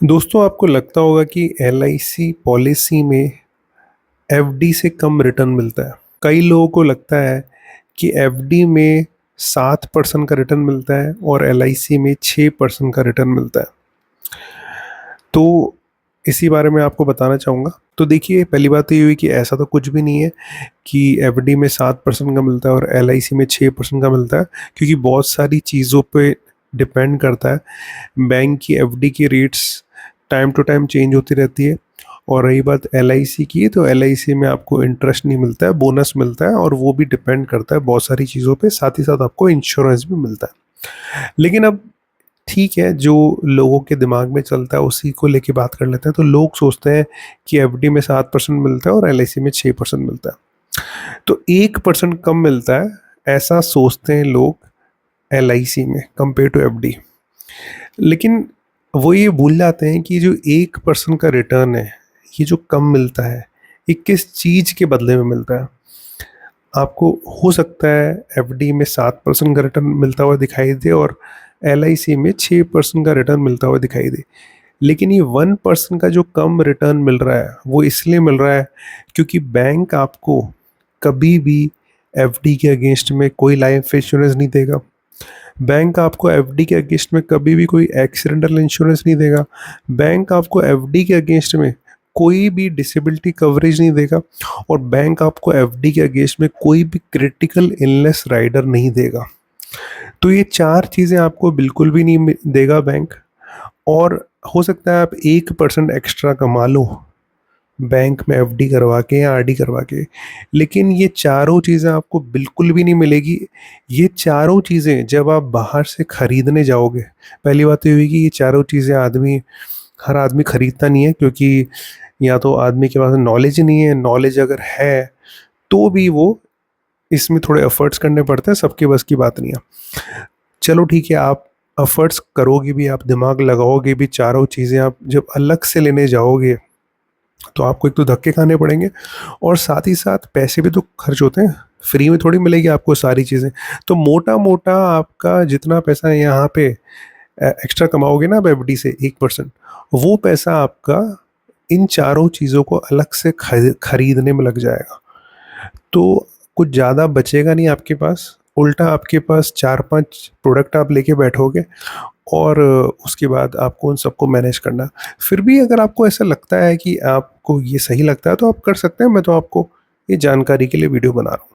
दोस्तों आपको लगता होगा कि एलआईसी पॉलिसी में एफडी से कम रिटर्न मिलता है। कई लोगों को लगता है कि एफडी में 7% का रिटर्न मिलता है और एलआईसी में 6% का रिटर्न मिलता है। तो इसी बारे में आपको बताना चाहूँगा। तो देखिए, पहली बात तो ये हुई कि ऐसा तो कुछ भी नहीं है कि एफडी में 7% का मिलता है और एलआईसी में 6% का मिलता है, क्योंकि बहुत सारी चीज़ों पे डिपेंड करता है। बैंक की एफडी की rates time to time change होती रहती है। और रही बात एलआईसी की, तो एलआईसी में आपको इंटरेस्ट नहीं मिलता है, बोनस मिलता है, और वो भी डिपेंड करता है बहुत सारी चीज़ों पे। साथ ही साथ आपको इंश्योरेंस भी मिलता है। लेकिन अब ठीक है, जो लोगों के दिमाग में चलता है उसी को लेके बात कर लेते हैं। तो लोग सोचते हैं कि एफडी में 7% मिलता है और एलआईसी में 6% मिलता है, तो 1% कम मिलता है, ऐसा सोचते हैं लोग एलआईसी में कंपेयर टू एफडी। लेकिन वो ये भूल जाते हैं कि जो 1% का रिटर्न है, ये जो कम मिलता है, ये किस चीज़ के बदले में मिलता है। आपको हो सकता है एफडी में 7% का रिटर्न मिलता हुआ दिखाई दे और एलआईसी में 6% का रिटर्न मिलता हुआ दिखाई दे। लेकिन ये 1% का जो कम रिटर्न मिल रहा है, वो इसलिए मिल रहा है क्योंकि बैंक आपको कभी भी एफडी के अगेंस्ट में कोई लाइफ इंश्योरेंस नहीं देगा। बैंक आपको एफडी के अगेंस्ट में कभी भी कोई एक्सीडेंटल इंश्योरेंस नहीं देगा। बैंक आपको एफडी के अगेंस्ट में कोई भी डिसेबिलिटी कवरेज नहीं देगा। और बैंक आपको एफडी के अगेंस्ट में कोई भी क्रिटिकल इलनेस राइडर नहीं देगा। तो ये चार चीज़ें आपको बिल्कुल भी नहीं देगा बैंक। और हो सकता है आप 1% एक्स्ट्रा कमा लो बैंक में एफडी करवा के या आरडी करवा के, लेकिन ये चारों चीज़ें आपको बिल्कुल भी नहीं मिलेगी। ये चारों चीज़ें जब आप बाहर से खरीदने जाओगे, पहली बात तो ये हुई कि ये चारों चीज़ें हर आदमी खरीदता नहीं है, क्योंकि या तो आदमी के पास नॉलेज नहीं है, नॉलेज अगर है तो भी वो इसमें थोड़े एफर्ट्स करने पड़ते हैं, सबके बस की बात नहीं है। चलो ठीक है, आप एफर्ट्स करोगे भी, आप दिमाग लगाओगे भी, चारों चीज़ें आप जब अलग से लेने जाओगे तो आपको एक तो धक्के खाने पड़ेंगे और साथ ही साथ पैसे भी तो खर्च होते हैं। फ्री में थोड़ी मिलेगी आपको सारी चीज़ें। तो मोटा मोटा आपका जितना पैसा यहाँ पे एक्स्ट्रा कमाओगे ना आप एफडी से 1%, वो पैसा आपका इन चारों चीज़ों को अलग से खरीदने में लग जाएगा। तो कुछ ज़्यादा बचेगा नहीं आपके पास। उल्टा आपके पास 4-5 प्रोडक्ट आप लेके बैठोगे और उसके बाद आपको उन सबको मैनेज करना है। फिर भी अगर आपको ऐसा लगता है कि आपको ये सही लगता है तो आप कर सकते हैं। मैं तो आपको ये जानकारी के लिए वीडियो बना रहा हूँ।